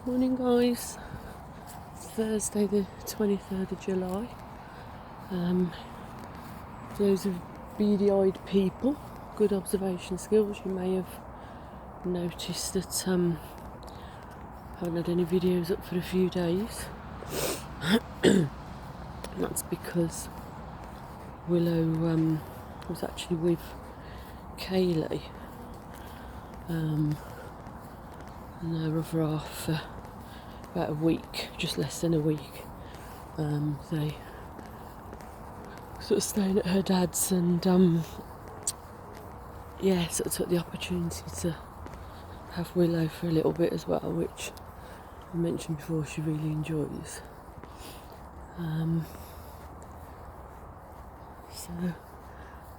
Morning guys, it's Thursday the 23rd of July. Those of beady-eyed people, good observation skills, you may have noticed that I haven't had any videos up for a few days. That's because Willow was actually with Kaylee and her other half for about a week, just less than a week. They sort of staying at her dad's and sort of took the opportunity to have Willow for a little bit as well, which I mentioned before she really enjoys. So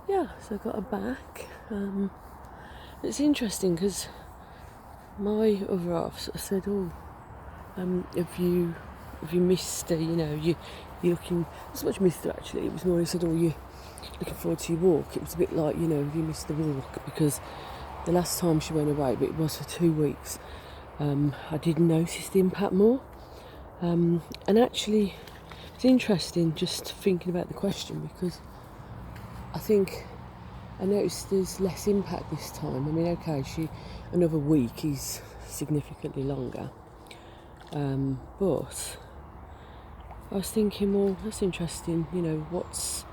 I got her back. It's interesting because my other half sort of said, have you missed her? You're looking, not so much missed her actually, it was more he said, you're looking forward to your walk. It was a bit like, have you missed the walk? Because the last time she went away, but it was for 2 weeks, I did notice the impact more. And actually, it's interesting just thinking about the question, because I think I noticed there's less impact this time. I mean, okay, another week is significantly longer. But I was thinking, well, that's interesting, what's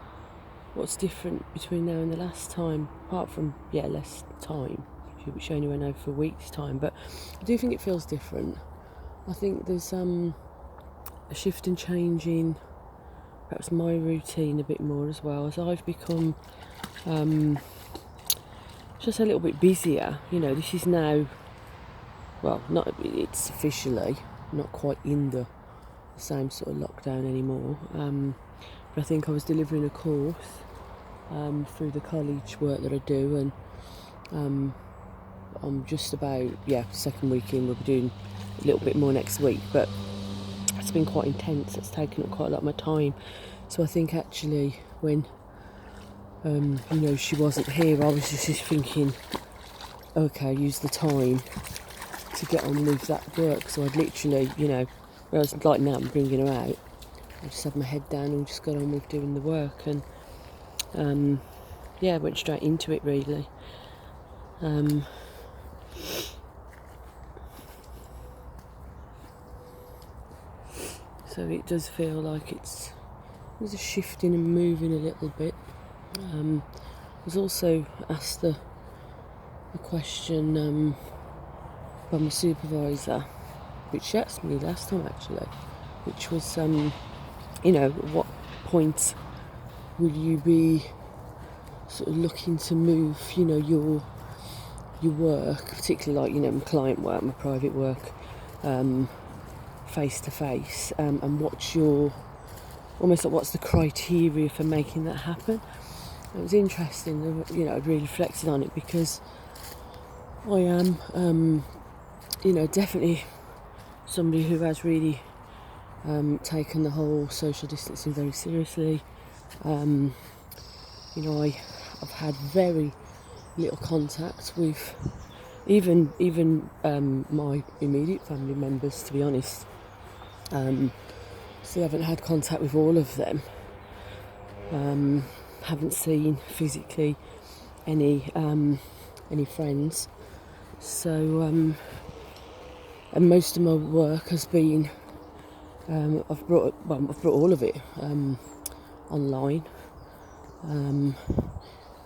different between now and the last time, apart from, less time. She only went over for a week's time, but I do think it feels different. I think there's a shift and change in perhaps my routine a bit more as well, as I've become just a little bit busier. This is now, it's officially not quite in the same sort of lockdown anymore, but I think I was delivering a course through the college work that I do, and I'm just about second week in. We'll be doing a little bit more next week, but it's been quite intense. It's taken up quite a lot of my time. So I think actually when she wasn't here, I was just thinking, okay, use the time to get on with that work. So I'd literally, whereas like now I'm bringing her out, I just had my head down and just got on with doing the work, and went straight into it really. So it does feel like there's a shifting and moving a little bit. I was also asked a question by my supervisor, which she asked me last time actually, which was, at what point will you be sort of looking to move, your work, particularly like, my client work, my private work, face to face, and what's the criteria for making that happen? It was interesting, I really reflected on it, because I am, definitely somebody who has really taken the whole social distancing very seriously. I've had very little contact with even my immediate family members, to be honest. So I haven't had contact with all of them. Haven't seen physically any friends. So and most of my work has been I've brought all of it online.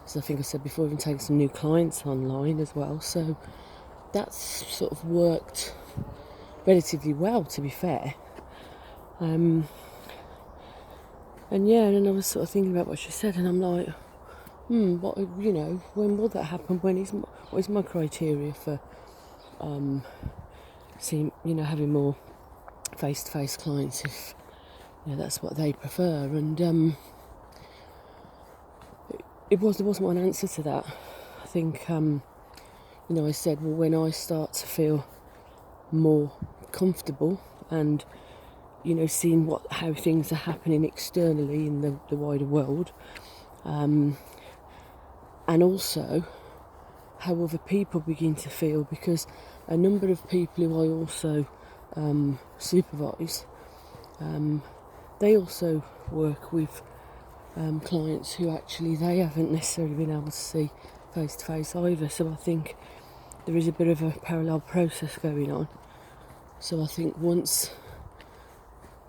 So I think I said before, I've been taking some new clients online as well. So that's sort of worked relatively well, to be fair. And then I was sort of thinking about what she said, and I'm like, when will that happen? What is my criteria for having more face-to-face clients, if that's what they prefer? And there wasn't one answer to that. I think I said, well, when I start to feel more comfortable and seeing how things are happening externally in the wider world, and also how other people begin to feel, because a number of people who I also supervise, they also work with clients who actually they haven't necessarily been able to see face to face either. So I think there is a bit of a parallel process going on. So I think once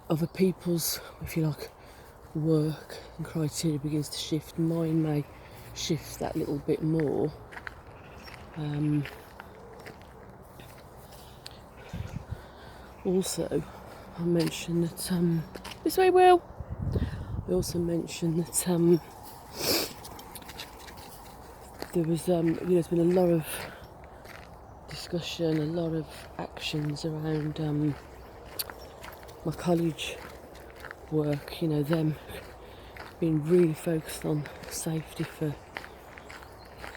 other people's, if you like, work and criteria begins to shift, mine may shift that little bit more. Also, I mentioned that this way, Will. I also mentioned that there was, there's been a lot of discussion, a lot of actions around my college work. Them being really focused on safety for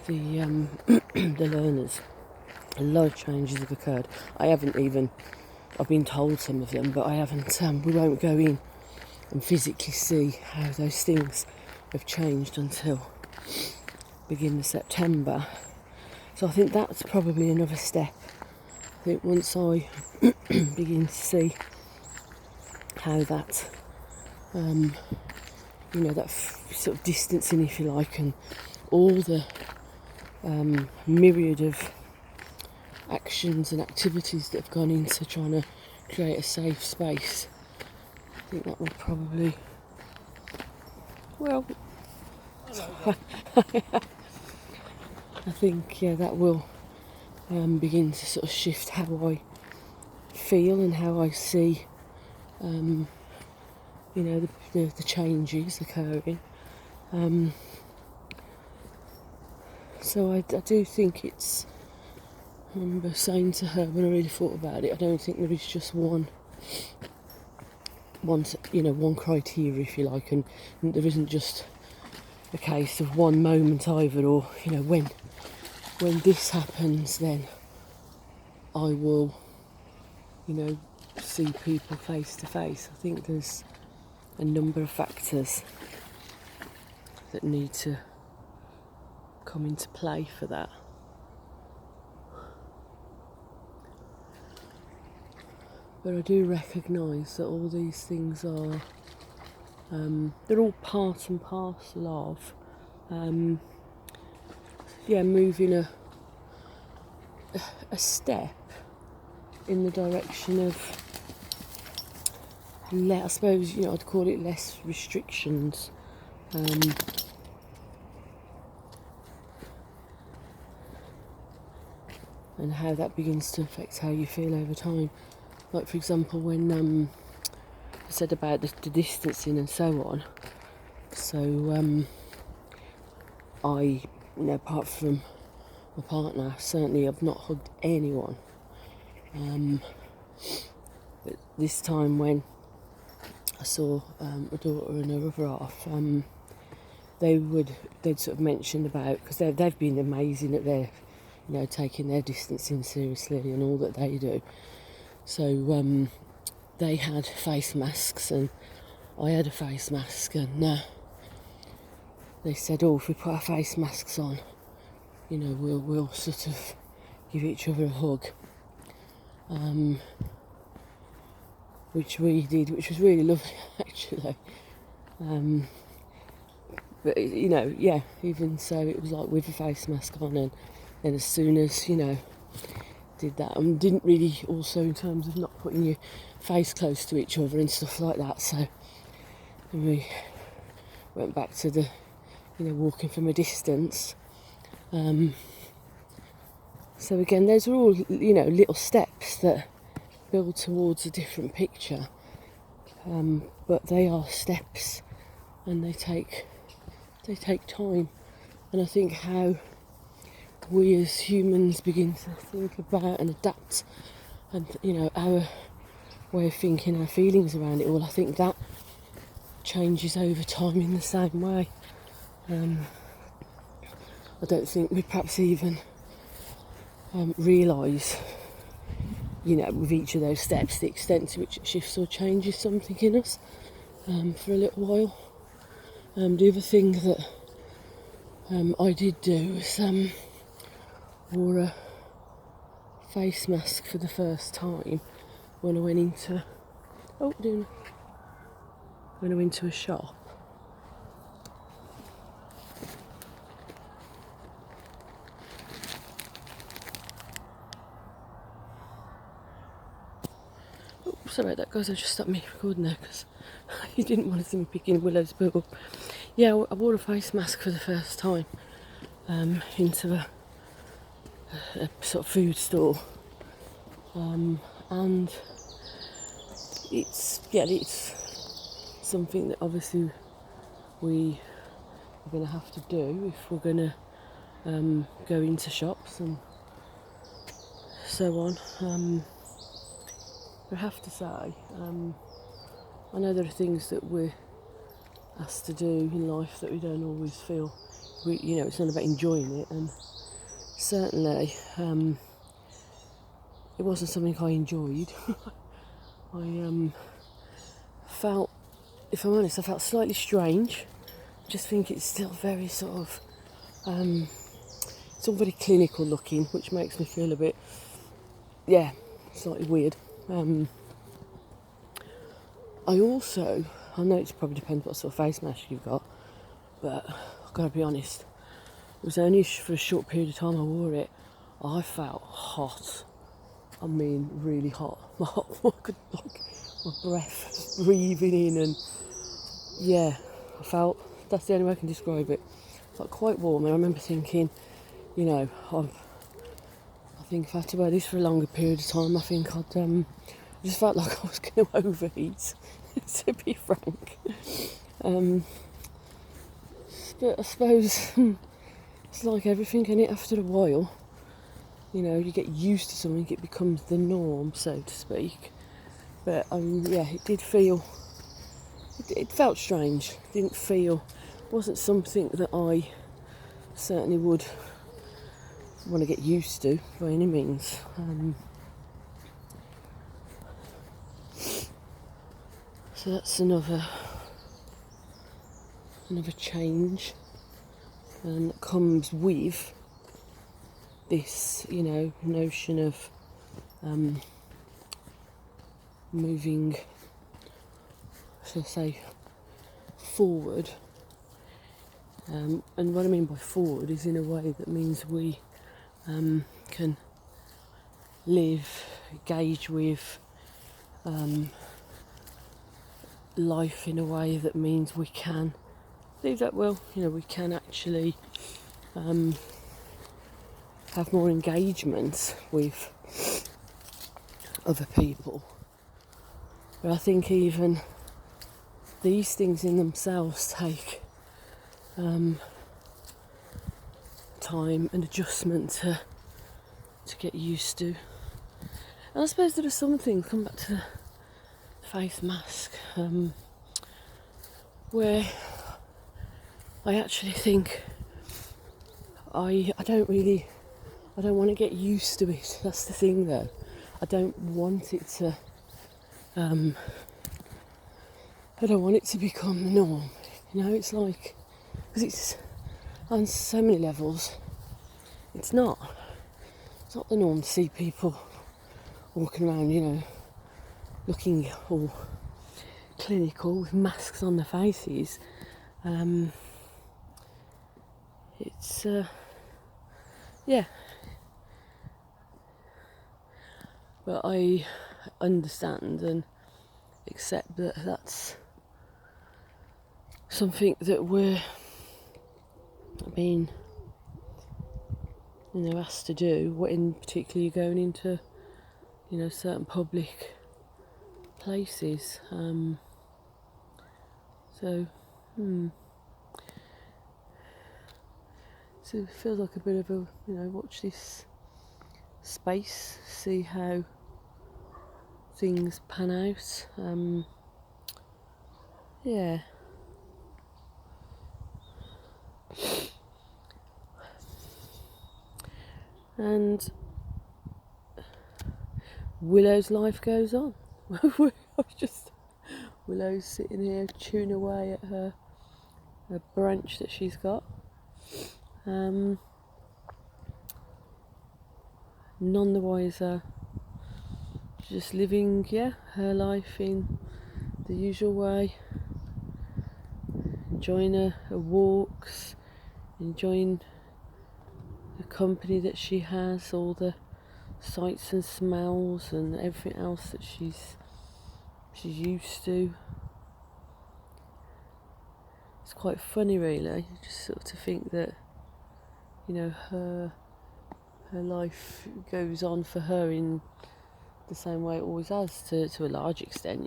the the learners. A lot of changes have occurred. I've been told some of them, but I haven't. We won't go in and physically see how those things have changed until beginning of September. So I think that's probably another step. I think once I begin to see how that, that sort of distancing, if you like, and all the myriad of actions and activities that have gone into trying to create a safe space, I think that will probably, I think, that will begin to sort of shift how I feel and how I see, the changes occurring. So I do think it's, I remember saying to her when I really thought about it, I don't think there is just one criteria, if you like, and there isn't just a case of one moment either, or when this happens, then I will see people face to face. I think there's a number of factors that need to come into play for that. But I do recognise that all these things are, they're all part and parcel of, moving a step in the direction of, I suppose, I'd call it less restrictions. And how that begins to affect how you feel over time. Like, for example, when I said about the distancing and so on, so I, apart from my partner, certainly I've not hugged anyone. But this time when I saw my daughter and her other half, they'd sort of mentioned about, because they've been amazing at their, taking their distancing seriously and all that they do. So they had face masks and I had a face mask, and they said, if we put our face masks on, we'll sort of give each other a hug. Which we did, which was really lovely actually. But even so, it was like with a face mask on, and then as soon as did that, and didn't really also in terms of not putting your face close to each other and stuff like that. So we went back to the walking from a distance. So again, those are all little steps that build towards a different picture, but they are steps, and they take time. And I think how we as humans begin to think about and adapt, and our way of thinking, our feelings around it all, I think that changes over time in the same way. I don't think we perhaps even realise, with each of those steps, the extent to which it shifts or changes something in us for a little while. The other thing that I did do was wore a face mask for the first time, when I went into a shop. Oh, sorry about that, guys. I just stopped me recording there because you didn't want to see me picking Willow's boo. Yeah, I bought a face mask for the first time into a sort of food store, and it's something that obviously we are going to have to do if we're going to go into shops and so on. I have to say, I know there are things that we're asked to do in life that we don't always feel, it's not about enjoying it, and certainly it wasn't something I enjoyed. I felt, if I'm honest, I felt slightly strange. I just think it's still very sort of, it's all very clinical looking, which makes me feel a bit, slightly weird. I know it probably depends what sort of face mask you've got, but I've got to be honest, it was only for a short period of time I wore it. I felt hot. I mean, really hot. My breath was breathing in, and I felt, that's the only way I can describe it. I felt quite warm, and I remember thinking, I think if I had to wear this for a longer period of time, I think I just felt like I was going to overheat, to be frank. But I suppose it's like everything, isn't it? After a while, you get used to something, it becomes the norm, so to speak. But it felt strange. Wasn't something that I certainly would want to get used to by any means. So that's another change, and that comes with this, notion of moving, shall I say, forward. And what I mean by forward is in a way that means we can engage with life in a way that means we can we can actually have more engagement with other people. But I think even these things in themselves take time and adjustment to get used to. And I suppose there are some things, come back to the face mask, where I actually think I don't want to get used to it. That's the thing though. I don't want it to become the norm. It's like, because it's on so many levels, it's not the norm to see people walking around, looking all clinical with masks on their faces. It's but I understand and accept that that's something that we're being asked to do, when particularly you're going into certain public places. So it feels like a bit of a watch this space, see how things pan out. And Willow's life goes on. Willow's sitting here chewing away at her branch that she's got. None the wiser just living, her life in the usual way, enjoying her walks, enjoying the company that she has, all the sights and smells and everything else that she's used to. It's quite funny, really, just sort of to think that, her life goes on for her in the same way it always has, to a large extent,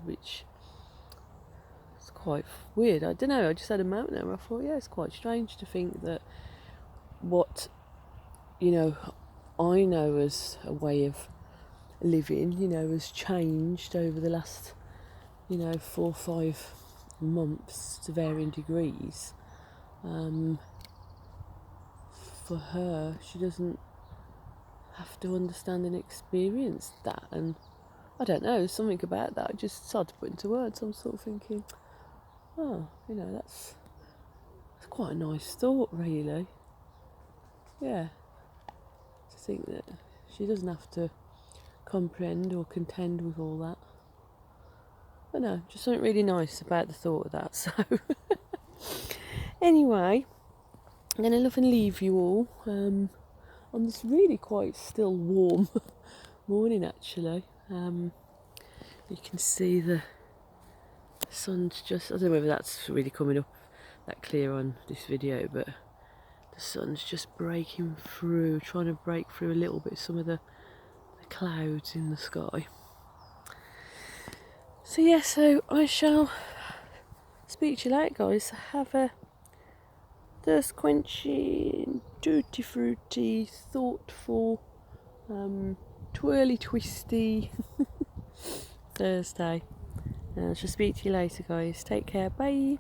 which is quite weird. I don't know, I just had a moment there where I thought, it's quite strange to think that what, I know as a way of living, has changed over the last, 4 or 5 months to varying degrees. For her, she doesn't have to understand and experience that, and I don't know, there's something about that. It's hard to put into words. I'm sort of thinking, that's quite a nice thought, really. Yeah, to think that she doesn't have to comprehend or contend with all that. But no, just something really nice about the thought of that. So anyway, I'm going to love and leave you all on this really quite still warm morning, actually. You can see the sun's just, I don't know whether that's really coming up that clear on this video, but the sun's just breaking through, trying to break through a little bit some of the clouds in the sky. So so I shall speak to you later, guys. Have a thirst quenching, tutti fruity, thoughtful, twirly twisty Thursday. I shall speak to you later, guys. Take care. Bye.